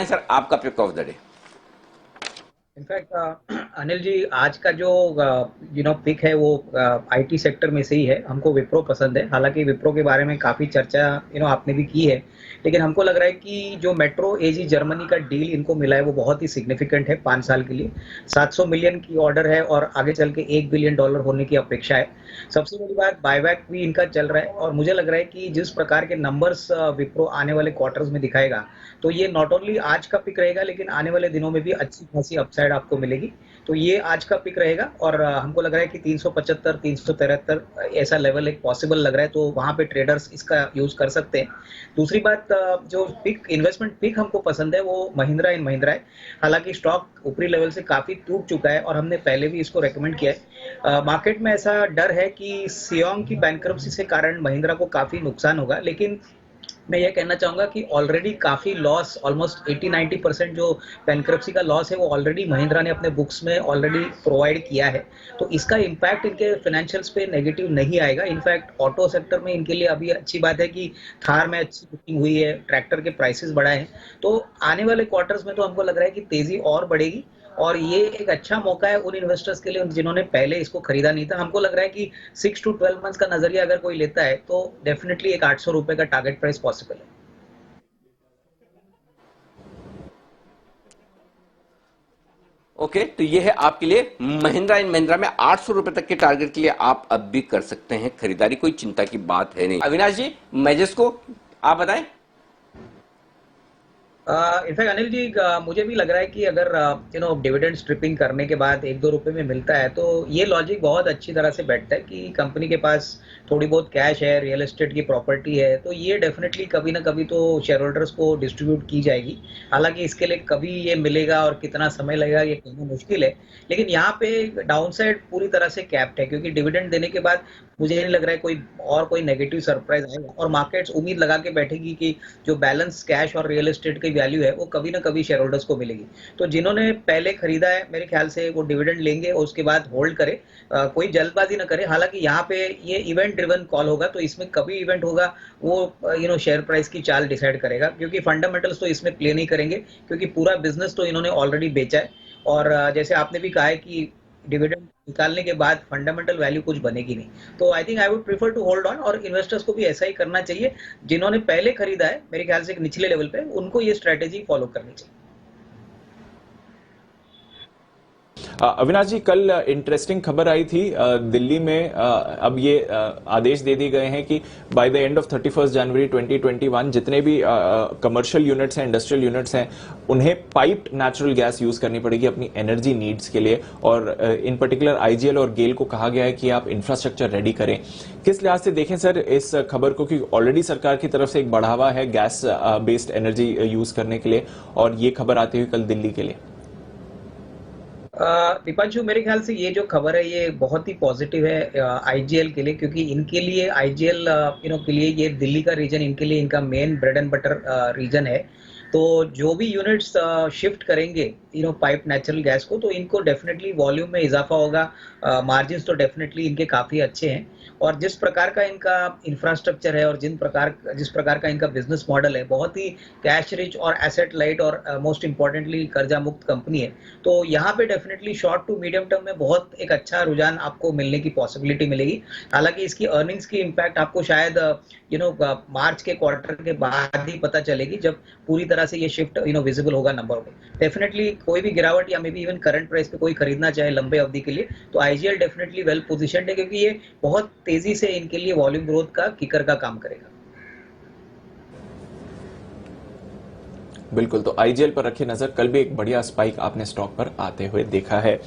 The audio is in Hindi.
सर आपका pick of the day. In fact Anil ji, आज का जो पिक है वो आईटी सेक्टर में से ही है। हमको विप्रो पसंद है। हालांकि विप्रो के बारे में काफ़ी चर्चा आपने भी की है, लेकिन हमको लग रहा है कि जो मेट्रो एजी जर्मनी का डील इनको मिला है वो बहुत ही सिग्निफिकेंट है। 5 साल के लिए 700 मिलियन की ऑर्डर है और आगे चल के $1 बिलियन होने की अपेक्षा है। सबसे बड़ी बात, बायबैक भी इनका चल रहा है और मुझे लग रहा है कि जिस प्रकार के नंबर्स विप्रो आने वाले क्वार्टर्स में दिखाएगा, तो ये नॉट ओनली आज का पिक रहेगा लेकिन आने वाले दिनों में भी अच्छी खासी अपसाइड आपको मिलेगी। तो ये आज का पिक रहेगा और हमको लग रहा है कि 375 373 ऐसा लेवल एक पॉसिबल लग रहा है, तो वहां पे ट्रेडर्स इसका यूज कर सकते हैं। दूसरी बात, जो पिक इन्वेस्टमेंट पिक हमको पसंद है वो महिंद्रा एंड महिंद्रा है। हालांकि स्टॉक ऊपरी लेवल से काफी टूट चुका है और हमने पहले भी इसको रेकमेंड किया है। मार्केट में ऐसा डर है कि सियोंग की बैंक्रप्सी से कारण महिंद्रा को काफी नुकसान होगा, लेकिन मैं ये कहना चाहूंगा कि ऑलरेडी काफी लॉस, ऑलमोस्ट 80-90% जो बैंक्रप्सी का लॉस है वो ऑलरेडी महिंद्रा ने अपने बुक्स में ऑलरेडी प्रोवाइड किया है। तो इसका इम्पैक्ट इनके फाइनेंशियल्स पे नेगेटिव नहीं आएगा। इनफैक्ट ऑटो सेक्टर में इनके लिए अभी अच्छी बात है कि थार में अच्छी बुकिंग हुई है, ट्रैक्टर के प्राइसेस बढ़ाए हैं। तो आने वाले क्वार्टर्स में तो हमको लग रहा है कि तेजी और बढ़ेगी और ये एक अच्छा मौका है उन इन्वेस्टर्स के लिए जिन्होंने पहले इसको खरीदा नहीं था। हमको लग रहा है कि 6 to 12 मंथ्स का नजरिया अगर कोई लेता है तो डेफिनेटली एक ₹800 का टारगेट प्राइस पॉसिबल है। ओके, तो ये है आपके लिए महिंद्रा एंड महिंद्रा में ₹800 तक के टारगेट के लिए आप अब भी कर सकते हैं खरीदारी, कोई चिंता की बात है नहीं। अविनाश जी, मैजेस्को आप बताएं। इनफैक्ट अनिल जी, मुझे भी लग रहा है कि अगर डिविडेंड स्ट्रिपिंग करने के बाद ₹1-2 में मिलता है तो ये लॉजिक बहुत अच्छी तरह से बैठता है कि कंपनी के पास थोड़ी बहुत कैश है, रियल एस्टेट की प्रॉपर्टी है, तो ये डेफिनेटली कभी ना कभी तो शेयर होल्डर्स को डिस्ट्रीब्यूट की जाएगी। हालांकि इसके लिए कभी ये मिलेगा और कितना समय लगेगा ये कहना मुश्किल है, लेकिन यहाँ पे डाउनसाइड पूरी तरह से कैप्ड है क्योंकि डिविडेंड देने के बाद मुझे नहीं लग रहा है कोई नेगेटिव सरप्राइज आएगा और मार्केट्स उम्मीद लगा के बैठेगी कि जो बैलेंस कैश और रियल एस्टेट की वैल्यू है वो कभी ना कभी शेयर होल्डर्स को मिलेगी। तो जिन्होंने पहले खरीदा है मेरे ख्याल से वो डिविडेंड लेंगे और उसके बाद होल्ड करे, कोई जल्दबाजी ना करे। हालांकि यहाँ पे ये इवेंट ड्रिवन कॉल होगा, तो इसमें कभी इवेंट होगा वो शेयर प्राइस की चाल डिसाइड करेगा, क्योंकि फंडामेंटल्स तो इसमें प्ले नहीं करेंगे क्योंकि पूरा बिजनेस तो इन्होंने ऑलरेडी बेचा है। और जैसे आपने भी कहा है कि डिविडेंड निकालने के बाद फंडामेंटल वैल्यू कुछ बनेगी नहीं, तो I think I would prefer to hold on और इन्वेस्टर्स को भी ऐसा ही करना चाहिए। जिन्होंने पहले खरीदा है मेरे ख्याल से एक निचले लेवल पे, उनको ये स्ट्रेटेजी फॉलो करनी चाहिए। अविनाश जी, कल इंटरेस्टिंग खबर आई थी दिल्ली में। अब ये आदेश दे दिए गए हैं कि बाय द एंड ऑफ 31 जनवरी 2021 जितने भी कमर्शियल यूनिट्स हैं, इंडस्ट्रियल यूनिट्स हैं, उन्हें पाइप्ड नेचुरल गैस यूज करनी पड़ेगी अपनी एनर्जी नीड्स के लिए। और इन पर्टिकुलर आईजीएल और गेल को कहा गया है कि आप इंफ्रास्ट्रक्चर रेडी करें। किस लिहाज से देखें सर इस खबर को, कि ऑलरेडी सरकार की तरफ से एक बढ़ावा है गैस बेस्ड एनर्जी यूज करने के लिए, और ये खबर आती हुई कल दिल्ली के लिए? दीपांशु, मेरे ख्याल से ये जो खबर है ये बहुत ही पॉजिटिव है आईजीएल के लिए, क्योंकि इनके लिए आईजीएल के लिए ये दिल्ली का रीजन इनके लिए इनका main bread and butter reason है। तो जो भी यूनिट्स शिफ्ट करेंगे पाइप नेचुरल गैस को, तो इनको डेफिनेटली वॉल्यूम में इजाफा होगा। मार्जिन तो डेफिनेटली इनके काफी अच्छे हैं और जिस प्रकार का इनका इंफ्रास्ट्रक्चर है और जिस प्रकार का इनका बिजनेस मॉडल है, बहुत ही कैश रिच और एसेट लाइट और मोस्ट इंपॉर्टेंटली कर्जा मुक्त कंपनी है। तो यहाँ पे definitely short to medium term में बहुत एक अच्छा रुझान आपको मिलने की पॉसिबिलिटी मिलेगी। हालांकि इसकी अर्निंग्स की इम्पैक्ट आपको शायद मार्च के क्वार्टर के बाद ही पता चलेगी, जब पूरी तरह से ये शिफ्ट विजिबल होगा नंबर में। डेफिनेटली कोई भी गिरावट या may be even current price पे कोई खरीदना चाहे लंबे अवधि के लिए, तो आईजीएल डेफिनेटली वेल पोजिशन है क्योंकि ये बहुत तेजी से इनके लिए वॉल्यूम ग्रोथ का किकर का काम करेगा। बिल्कुल, तो आईजीएल पर रखिए नजर। कल भी एक बढ़िया स्पाइक आपने स्टॉक पर आते हुए देखा है।